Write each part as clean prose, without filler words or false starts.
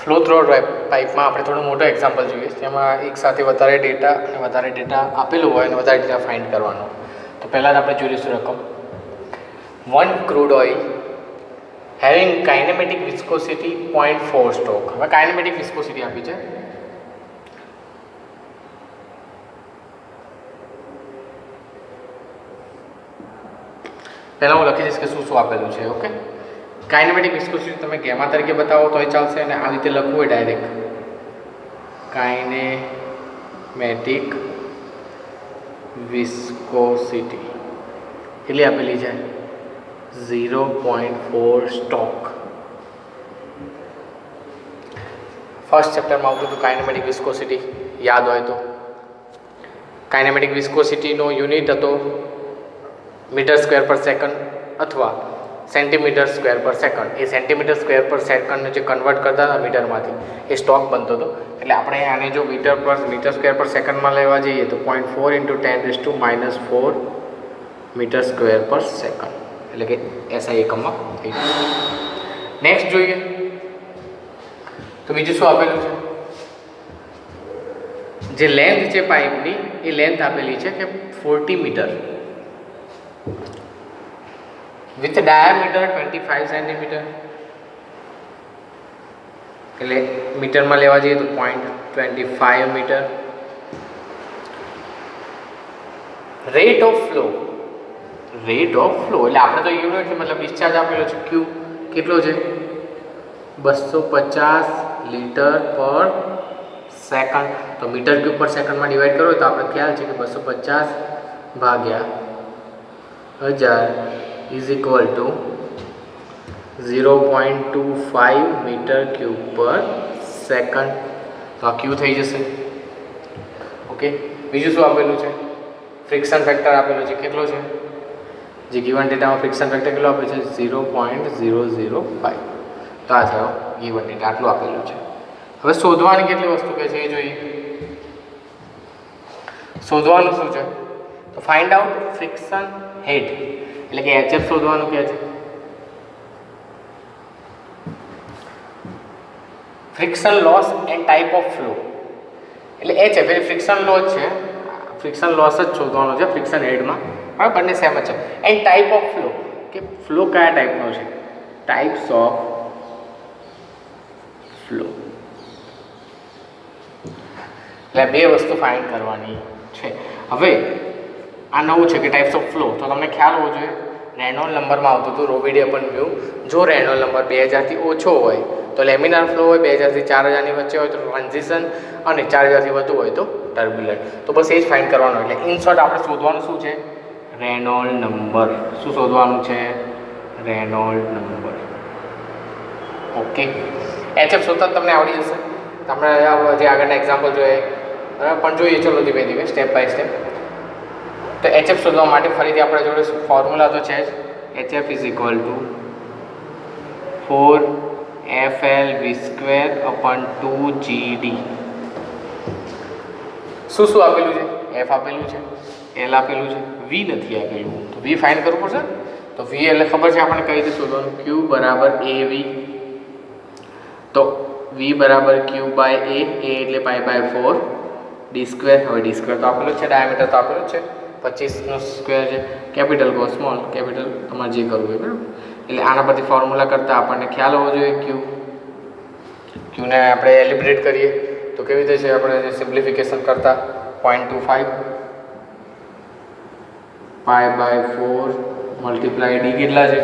Flow throw પાઇપમાં આપણે થોડું મોટો એક્ઝામ્પલ જોઈએ, જેમાં એક સાથે વધારે ડેટા આપેલું હોય અને વધારે ડેટા ફાઇન્ડ કરવાનો. તો પહેલાં આપણે જોઈ લઈશું રકમ. 1 crude oil having kinematic viscosity 0.4 stock. હવે કાઇનેમેટિક વિસ્કોસિટી આપી છે. પહેલાં હું લખી દઈશ કે શું શું આપેલું છે. ઓકે, કાઇનેમેટિક વિસ્કોસિટી તમે ગેમા તરીકે બતાવો તોય ચાલશે, અને આ રીતે લખવું હોય ડાયરેક્ટ કાઇનેમેટિક વિસ્કોસિટી કેટલી આપેલી છે? 0.4 સ્ટોક. ફર્સ્ટ ચેપ્ટરમાં આવતું હતું કાઇનેમેટિક વિસ્કોસિટી, યાદ હોય તો. કાઇનેમેટિક વિસ્કોસિટીનો યુનિટ હતો મીટર સ્ક્વેર પર સેકન્ડ અથવા સેન્ટીમીટર સ્ક્વેર પર સેકન્ડ. એ સેન્ટીમીટર સ્ક્વેર પર સેકન્ડને જે કન્વર્ટ કરતા હતા મીટરમાંથી, એ સ્ટોક બનતો હતો. એટલે આપણે આને જો મીટર સ્ક્વેર પર સેકન્ડમાં લેવા જઈએ તો 0.4 × 10⁻⁴ મીટર સ્ક્વેર પર સેકન્ડ, એટલે કે એસઆઈ એકમમાં થઈ જશે. નેક્સ્ટ જોઈએ તો બીજું શું આપેલું છે? જે લેન્થ છે પાઇપની, એ લેન્થ આપેલી છે કે 40 મીટર વિથ ડાયામીટર 25 સેન્ટીમીટર. એટલે મીટરમાં લેવા જઈએ તો 0.25 મીટર. રેટ ઓફ ફ્લો એટલે આપણે તો યુનિટ છે, મતલબ ડિસ્ચાર્જ આપેલો છે ક્યુ. કેટલો છે? 250 લીટર પર સેકન્ડ. તો મીટર ક્યુબ પર સેકન્ડમાં ડિવાઈડ કરો તો આપણે ખ્યાલ છે કે 250 ભાગ્યા 1000 is equal to 0.25 metre cube પર સેકન્ડ. તો આ ક્યુ થઈ જશે. ઓકે, બીજું શું આપેલું છે? ફ્રિક્શન ફેક્ટર આપેલું છે. કેટલો છે? જે ગિવન ડેટામાં ફ્રિક્શન ફેક્ટર કેટલો આપે છે? 0.005. તો આ થયો ગિવન ડેટા, આટલું આપેલું છે. હવે શોધવાની કેટલી વસ્તુ કહે છે એ જોઈએ. શોધવાનું શું છે? તો ફાઇન્ડ આઉટ ફ્રિક્શન હેડ, એટલે કે HF શોધવાનું કહે છે. Friction loss and type of flow, એટલે HF એટલે ફ્રિક્શન લોસ છે, ફ્રિક્શન લોસ જ શોધવાનો છે ફ્રિક્શન હેડમાં. બરાબર, બંને સેમ જ છે. એન્ડ ટાઈપ ઓફ ફ્લો, કે ફ્લો કયા ટાઈપનો છે? Types of flow. એટલે બે વસ્તુ ફાઇન્ડ કરવાની છે. હવે આ નવું છે કે ટાઈપ્સ ઓફ ફ્લો. તો તમને ખ્યાલ હોવો જોઈએ, રેનોલ્ડ નંબરમાં આવતું હતું ρ/μ. જો રેનોલ્ડ નંબર 2000 થી ઓછો હોય તો લેમિનાર ફ્લો હોય, 2000 થી 4000 ની વચ્ચે હોય તો ટ્રાન્ઝિશન, અને 4000 થી વધુ હોય તો ટર્બ્યુલન્ટ. તો બસ એ જ ફાઇન્ડ કરવાનું. એટલે ઇન શોર્ટ આપણે શોધવાનું શું છે? રેનોલ્ડ નંબર. શું શોધવાનું છે? રેનોલ્ડ નંબર. ઓકે, HF શોધતા તમને આવડી જશે. તમને જે આગળના એક્ઝામ્પલ જોઈએ, બરાબર, પણ જોઈએ ચલો ધીમે ધીમે સ્ટેપ બાય સ્ટેપ. તો HF શોધવા માટે ફરીથી આપણા જોડે ફોર્મ્યુલા તો છે જ. HF is equal two 4FLV²/2GD. શું શું આપેલું છે? F આપેલું છે, L આપેલું છે, V નથી આપેલું. તો V ફાઇન્ડ કરવું પડશે. તો V એટલે ખબર છે આપણને કઈ રીતે શોધવાનું? Q બરાબર AV. તો V બરાબર Q/A, A એટલે π/4 d². હવે d² તો આપેલું છે, ડાયામીટર તો આપેલું જ છે, 25 નો સ્ક્વેર છે. કેપિટલ કો સ્મોલ, કેપિટલ તમારે જે કરવું હોય, બરાબર. એટલે આના પરથી ફોર્મ્યુલા કરતાં આપણને ખ્યાલ હોવો જોઈએ ક્યુને આપણે એલિબ્રેટ કરીએ તો કેવી રીતે છે? આપણે સિમ્પ્લિફિકેશન કરતા 0.25 π/4 મલ્ટીપ્લાય ડી કેટલા છે?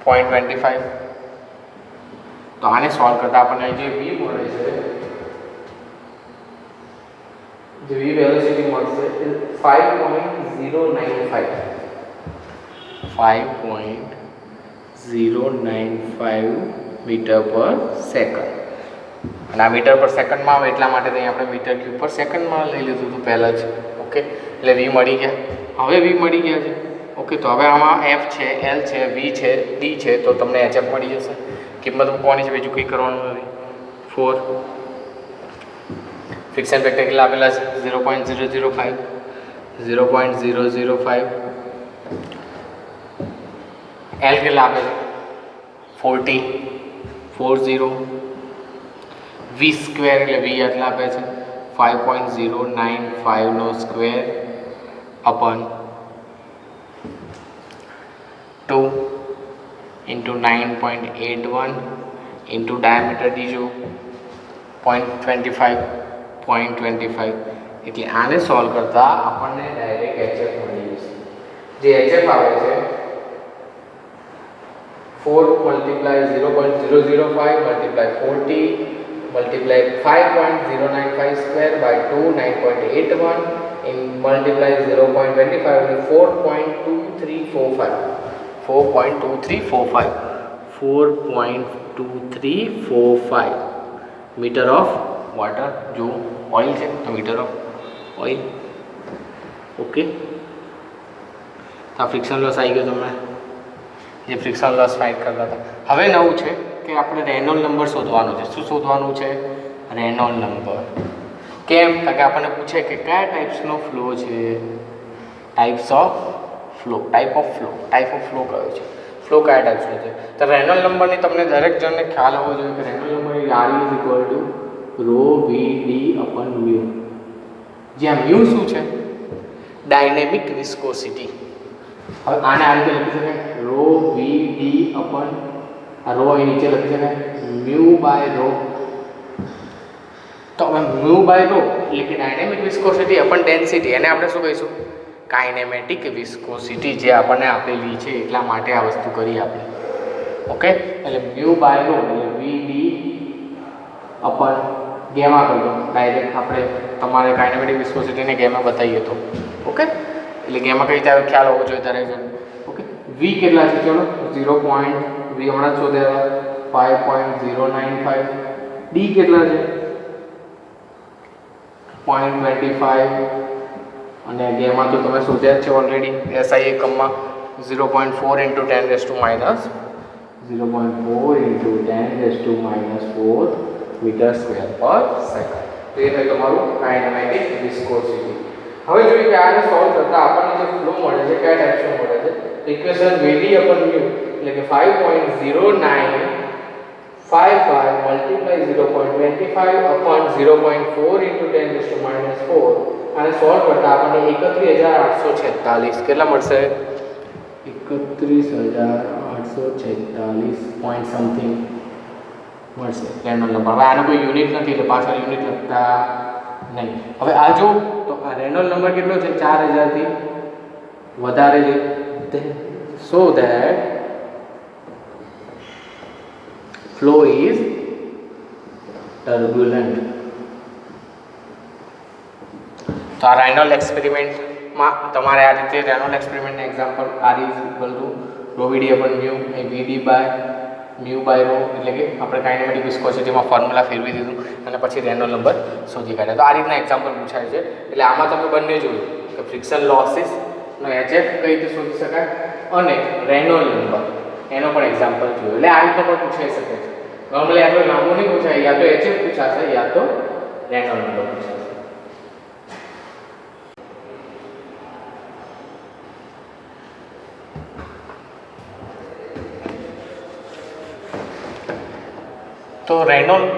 0.25. તો આને સોલ્વ કરતા આપણને જે V મળે છે, જે V વેલોસિટી મળશે એ 5.095 મીટર પર સેકન્ડ. અને આ મીટર પર સેકન્ડમાં આવે એટલા માટે અહીં આપણે મીટર ક્યુબ પર સેકન્ડમાં લઈ લીધું હતું પહેલાં જ. ઓકે, એટલે V મળી ગયા. હવે V મળી ગયા છે. ઓકે, તો હવે આમાં F છે, L છે, V છે, D છે, તો તમને HF મળી જશે. કિંમત મૂકવાની છે, બીજું કંઈ કરવાનું નથી. 4. ફ્રિક્શન ફેક્ટર કેટલા આપેલા છે? 0.005. 0.005. L કેટલા આપે છે? 40. વી સ્ક્વેર એટલે વી આટલા આપે છે 5.095 નો square upon 2 into 9.81 into diameter દીજો 0.25 એટલે આને સોલ્વ કરતા આપણને ડાયરેક્ટ HF મળી જશે. જે HF આવે છે 4 multiply 0.005 multiply 40 multiply 5.095 square by 2 9.81 in multiply 0.25 into 4.2345 metre of water. જો ઓઇલ છે તો મીટર ઓફ ઓઇલ. ઓકે, તો આ ફ્રિક્શન લોસ આવી ગયો. તમે જે ફ્રિક્શન લોસ ફાઇન્ડ કરતા હતા. હવે નવું છે કે આપણે રેનોલ્ડ નંબર શોધવાનો છે. શું શોધવાનું છે? રેનોલ્ડ નંબર. કેમ? કારણ કે આપણને પૂછે કે કયા ટાઈપ્સનો ફ્લો છે. ટાઈપ ઓફ ફ્લો કયો છે? ફ્લો કયા ટાઈપ્સનો છે? તો રેનોલ્ડ નંબરની તમને દરેક જણને ખ્યાલ હોવો જોઈએ કે Reynold number R is equal to ρ VD upon mu. જ્યાં મ્યુ શું છે? Dynamic viscosity. હવે આને આ રીતે લખી શકાય ρ VD અપન આ ρ અહીં નીચે લખી શકાય મ્યુ બાય ρ. તો હવે મ્યુ બાય ρ એટલે કે ડાયનેમિક વિસ્કોસિટી અપન ડેન્સિટી, એને આપણે શું કહીશું? કાઇનેમેટિક વિસ્કોસિટી, જે આપણને આપેલી છે એટલા માટે આ વસ્તુ કરી આપણે. ઓકે, એટલે મ્યુ બાય ρ એટલે VD અપન ગેમા કરી દો ડાયરેક્ટ. આપણે તમારે કાઇનેમેટિક વિસ્કોસિટીને ગેમા બતાવીએ તો ઓકે, એટલે ગેમા કઈ રીતે ખ્યાલ હોવો જોઈએ દરેક જણ. ઓકે, વી કેટલા છે? ચલો 0. વી હમણાં જ શોધ્યા 5.095. ડી કેટલા છે? 0.25 અને ગેમા તો તમે શોધ્યા જ છે ઓલરેડી SI એકમમાં 0.4 into 10 raised to minus 0.4 into 10 raised to minus 4 metre square પર સેકન્ડ. તો એ થઈ તમારું કાઇનેમેટિક વિસ્કોસિટી. હવે જોઈએ કે આને સોલ્વ કરતા આપણને જે ફ્લો મળે છે કયા ટાઈપનો મળે છે. ઇક્વેશન VD અપન મ્યુ એટલે કે 5.0955 multiply 0.25 upon 0.4 into 10 raised to minus 4. આને સોલ્વ કરતા આપણને 31846 કેટલા મળશે? 31846 પોઈન્ટ સમથિંગ મળશે રેનોલ્ડ નંબર. હવે આનો કોઈ યુનિટ નથી એટલે પાછળ યુનિટ લખતા નહીં. હવે આ જો તો આ રેનોલ્ડ નંબર કેટલો છે? 4000 થી વધારે છે. So that flow is turbulent. તો આ રેનોલ્ડ એક્સપેરિમેન્ટમાં તમારે આ રીતે રેનોલ્ડ એક્સપેરિમેન્ટના example R is equal to ρ VD upon mu એ VD બાય મ્યુ બાય ρ એટલે કે આપણે કાઇનેમેટિક વિસ્કોસિટીમાં ફોર્મ્યુલા ફેરવી દીધું અને પછી રેનોલ્ડ નંબર શોધી કાઢ્યા. તો આ રીતના એક્ઝામ્પલ પૂછાય છે. એટલે આમાં તમે બંને જોયું કે ફ્રિક્શન લોસીસનો HF કઈ રીતે શોધી શકાય અને રેનોલ્ડ નંબર એનો પણ એક્ઝામ્પલ જોયું. એટલે આ રીતનો પણ પૂછાઈ શકે છે. નોર્મલી આટલું લાંબુ નહીં પૂછાય, યા તો HF પૂછાશે યા તો રેનોલ્ડ નંબર પૂછાશે. તો રેનોલ્ડ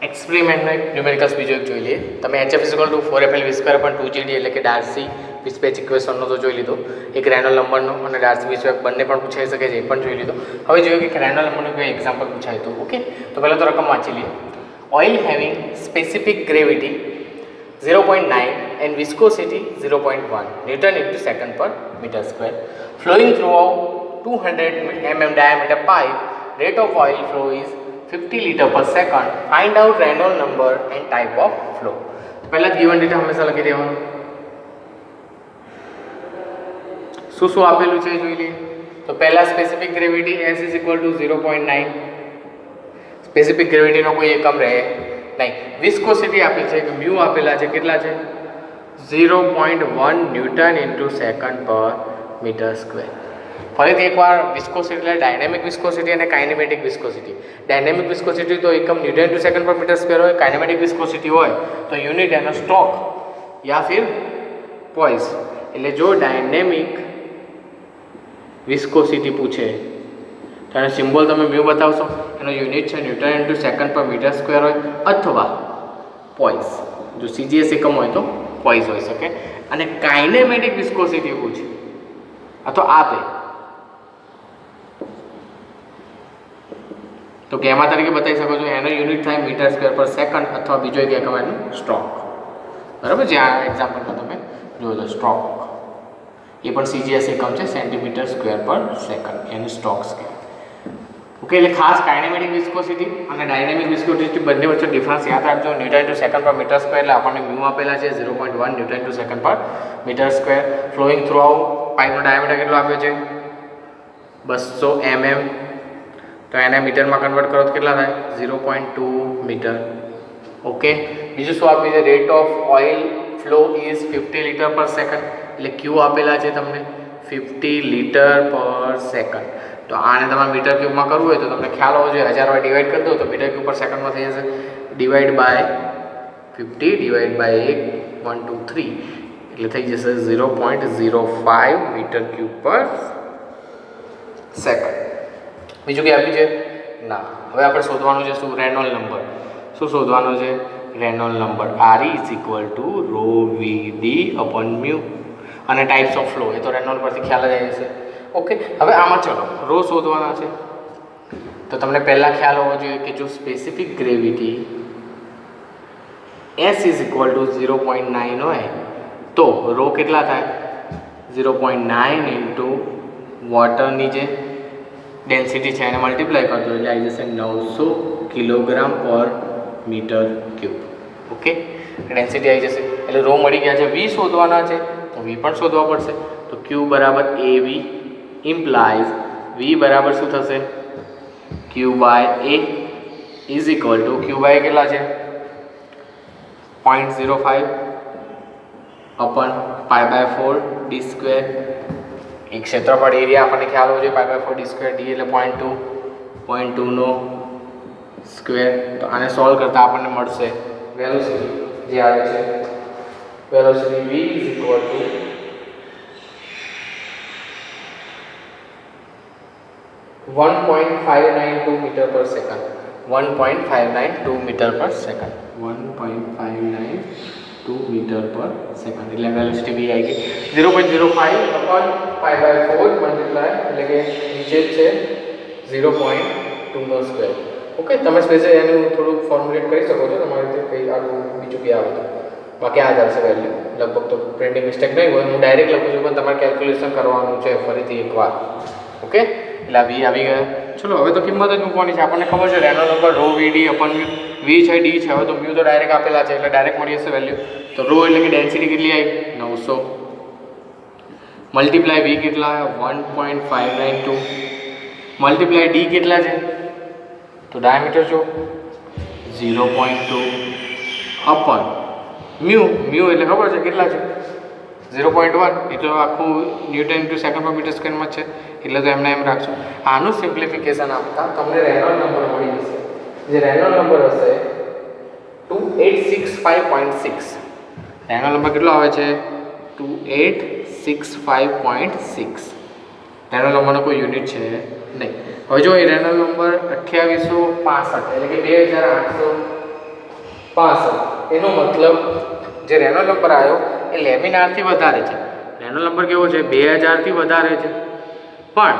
એક્સપેરિમેન્ટનો એક ન્યુમેરિકલ્સ બીજો એક જોઈ લઈએ. તમે HF = 4FL v² પણ 2GD એટલે કે ડાર્સી વિસ્પેચ ઇક્વેશનનો તો જોઈ લીધો. એક રેનોલ્ડ નંબરનો અને ડાર્સી વિસ્પેચ બંને પણ પૂછાઈ શકે છે, એ પણ જોઈ લીધો. હવે જોઈએ કે રેનોલ્ડ નંબરનું કોઈ એક્ઝામ્પલ પૂછાય તો ઓકે. તો પહેલાં તો રકમ વાંચી લઈએ. Oil having specific gravity 0.9 and viscosity 0.1 Newton into second per meter square flowing throughout 200 mm diameter pipe. Rate of oil flow is 50 liter per second. Find out Reynolds number and type of flow. પહેલા given data હંમેશા લખી દેવાનું. શું આપેલું છે જોઈ લઈએ. તો પહેલા સ્પેસિફિક ગ્રેવિટી S = 0.9. સ્પેસિફિક ગ્રેવિટીનો કોઈ એકમ રહે નહીં. વિસ્કોસિટી આપેલ છે કે મ્યુ આપેલા છે કેટલા છે? 0.1 ન્યૂટન ઇન્ટુ સેકન્ડ પર મીટર સ્ક્વેર. ફરીથી એકવાર વિસ્કોસિટી એટલે ડાયનેમિક વિસ્કોસિટી અને કાઇનેમેટિક વિસ્કોસિટી. ડાયનેમિક વિસ્કોસિટી તો એકમ ન્યૂટન ઇન્ટુ સેકન્ડ પર મીટર સ્ક્વેર હોય. કાઇનેમેટિક વિસ્કોસિટી હોય તો યુનિટ એનો સ્ટોક યા ફિર પોઈસ. એટલે જો ડાયનેમિક વિસ્કોસિટી પૂછે તો તો એનો સિમ્બોલ તમે મ્યુ બતાવશો, એનો યુનિટ છે ન્યૂટન ઇન્ટુ સેકન્ડ પર મીટર સ્ક્વેર હોય અથવા પોઈસ, જો CGS એકમ હોય તો પોઈસ હોઈ શકે. અને કાઇનેમેટિક વિસ્કોસિટી પૂછે અથવા આપે તો ગેમા તરીકે બતાવી શકો છો, એનો યુનિટ થાય મીટર સ્ક્વેર પર સેકન્ડ અથવા બીજો એક એકમ એનું સ્ટ્રોક. બરાબર, જે આ એક્ઝામ્પલમાં તમે જોયો સ્ટ્રોક, એ પણ CGS એકમ છે, સેન્ટીમીટર સ્ક્વેર પર સેકન્ડ, એનું સ્ટ્રોક્સ કહેવાય. ઓકે, એટલે ખાસ કાઇનેમેટિક વિસ્કોસિટી અને ડાયનેમિક વિસ્કોસિટી બંને વચ્ચે ડિફરન્સ યાદ રાખજો. ન્યૂટન ઇન્ટુ સેકન્ડ પર મીટર સ્ક્વેર એટલે આપણને મ્યુ આપેલા છે 0.1 ન્યૂટન ઇન્ટુ સેકન્ડ પર metre square. Flowing through out પાઇપનો ડાયામીટર કેટલો આપ્યો છે 200 mm, તો એને મીટરમાં કન્વર્ટ કરો તો કેટલા થાય 0.2 મીટર. ઓકે, બીજું શું આપ્યું છે, rate of oil flow is 50 litre પર સેકન્ડ, એટલે ક્યુ આપેલા છે તમને 50 લીટર પર સેકન્ડ. તો આને તમારે મીટર ક્યુબમાં કરવું હોય તો તમને ખ્યાલ હોવો જોઈએ, 1000 વડે ડિવાઈડ કરી દો તો મીટર ક્યુબ પર સેકન્ડમાં થઈ જશે. ડિવાઈડ બાય 50 ડિવાઈડ બાય 1 1 2 3 એટલે થઈ જશે 0.05 મીટર ક્યુબ પર સેકન્ડ. બીજું કંઈ આપ્યું છે ના. હવે આપણે શોધવાનું છે શું, રેનોલ્ડ નંબર. શું શોધવાનો છે, રેનોલ્ડ નંબર. RE = ρ/VD/μ. અને ટાઈપ્સ ઓફ ફ્લો, એ તો રેનોલ્ડ પરથી ખ્યાલ જ આવી જશે. ઓકે, હવે આમાં ચલો રો શોધવાના છે. તો તમને પહેલાં ખ્યાલ હોવો જોઈએ કે જો સ્પેસિફિક ગ્રેવિટી S = 0.9 હોય તો રો કેટલા થાય 0.9 ઇન્ટુ વોટરની જે ડેન્સિટી છે એને મલ્ટીપ્લાય કરતો એટલે આવી જશે 900 કિલોગ્રામ પર મીટર ક્યુબ. ઓકે, ડેન્સિટી આવી જશે એટલે રો મળી ગયા છે. V શોધવાના છે તો V પણ શોધવા પડશે. તો Q = AV ઇમ્પ્લાઇઝ V બરાબર શું થશે, Q/A is equal two Q/A કેટલા છે 0.05 અપન π/4 d². એક ક્ષેત્રફળ એરિયા આપણને ખ્યાલ હોવો જોઈએ π/4 d² d એટલે 0.2 નો સ્ક્વેર. તો આને સોલ્વ કરતાં આપણને મળશે વેલોસિટી જે આવે છે વેલોસિટી V = 1.592 મીટર પર સેકન્ડ. 1.592 મીટર પર સેકન્ડ 1.592 મીટર પર સેકન્ડ એટલે વેલોસિટી V આવી ગઈ 0.05 અપન π/4 મલ્ટીપ્લાય એટલે કે નીચે છે 0.2 નો સ્ક્વેર. ઓકે, તમે સ્પેશિયલ એનું થોડું ફોર્મ્યુલેટ કરી શકો છો તમારી રીતે કંઈ આગળ બીજું કંઈ આવે તો. બાકી આ જ આવશે વેલ્યુ લગભગ, તો પ્રિન્ટિંગ મિસ્ટેક નહીં હોય. હું ડાયરેક્ટ લખું છું પણ તમારે કેલ્ક્યુલેશન કરવાનું છે ફરીથી એકવાર. ઓકે, એટલે આ V આવી ગયા. ચલો હવે તો કિંમત જ મૂકવાની છે. આપણને ખબર છે રેનોલ્ડ નંબર ρ/VD/μ. V છે, D છે, હવે તો મ્યુ તો ડાયરેક્ટ આપેલા છે એટલે ડાયરેક્ટ મળી જશે વેલ્યુ. તો ρ એટલે કે ડેન્સિટી કેટલી આવી 900 મલ્ટીપ્લાય V કેટલા 1.592 મલ્ટીપ્લાય D કેટલા છે તો ડાયામીટર જો 0.2 અપન મ્યુ એટલે ખબર છે કેટલા છે 0.1 એટલે આખું ન્યૂટન ઇન્ટુ સેકન્ડ પર મીટર સ્ક્વેરમાં છે એટલે તો એમને એમ રાખશો. આનું સિમ્પ્લિફિકેશન આપતા તમને રેનોલ્ડ નંબર મળી જશે. જે રેનોલ્ડ નંબર હશે 2865.6. રેનોલ્ડ નંબર કેટલો આવે છે 2865.6. રેનોલ્ડ નંબરનો કોઈ યુનિટ છે નહીં. હવે જો એ રેનોલ્ડ નંબર 2865 એટલે કે 2865, એનો મતલબ જે રેનોલ્ડ નંબર આવ્યો એ લેમિનારથી વધારે છે. રેનોલ્ડ નંબર કેવો છે 2000થી વધારે છે પણ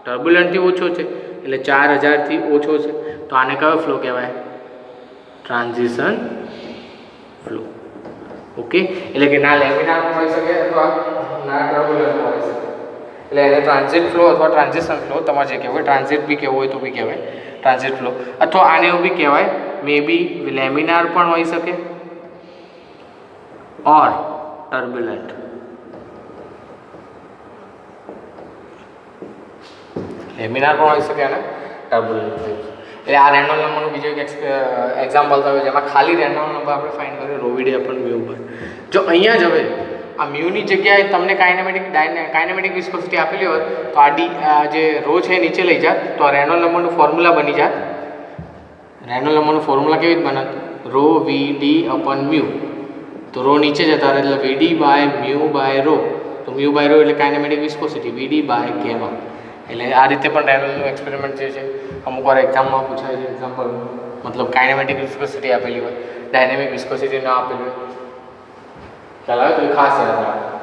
ટર્બ્યુલન્ટથી ઓછો છે એટલે 4000થી ઓછો છે. તો આને કયો ફ્લો કહેવાય ટ્રાન્ઝિશન ફ્લો. ઓકે, એટલે કે ના લેમિનાર પણ હોઈ શકે અથવા ના ટર્બ્યુલન્ટ હોઈ શકે એટલે એને ટ્રાન્ઝિટ ફ્લો અથવા ટ્રાન્ઝિશન ફ્લો તમારે જે કહેવાય. ટ્રાન્ઝિટ બી કહેવું હોય તો બી કહેવાય ટ્રાન્ઝિટ ફ્લો, અથવા આને એવું બી કહેવાય મે બી લેમિનાર પણ હોઈ શકે ઓર ટર્બ્યુલન્ટ. લેમિનાર પણ હોઈ શકે અને ટર્બ્યુલન્ટ. એટલે આ રેનોલ્ડ નંબરનું બીજો એક એક્ઝામ્પલ થયો જેમાં ખાલી રેનોલ્ડ નંબર આપણે ફાઇન્ડ કર્યો ρ/VD/μ પર. જો અહીંયા જ હવે આ મ્યુની જગ્યાએ તમને કાઇનેમેટિક વિસ્કોસિટી આપેલી હોત તો આ જે રો છે એ નીચે લઈ જાત તો આ રેનોલ્ડ નંબરનું ફોર્મ્યુલા બની જાત. રેનોલ્ડ નંબરનું ફોર્મ્યુલા કેવી રીતે બનત ρ/VD/μ. તો રો નીચે જતા રહે એટલે VD/μ/ρ. તો μ/ρ એટલે કાઇનેમેટિક વિસ્કોસિટી, VD/γ એટલે આ રીતે પણ રેનોલ્ડનું એક્સપેરિમેન્ટ જે છે અમુક વાર એક્ઝામમાં પૂછાય છે. એક્ઝામ્પલ મતલબ કાઇનેમેટિક વિસ્કોસિટી આપેલી હોય, ડાયનેમિક વિસ્કોસિટી ન આપેલી હોય, ખ્યાલ આવે તો એ ખાસ યાદ રાખો.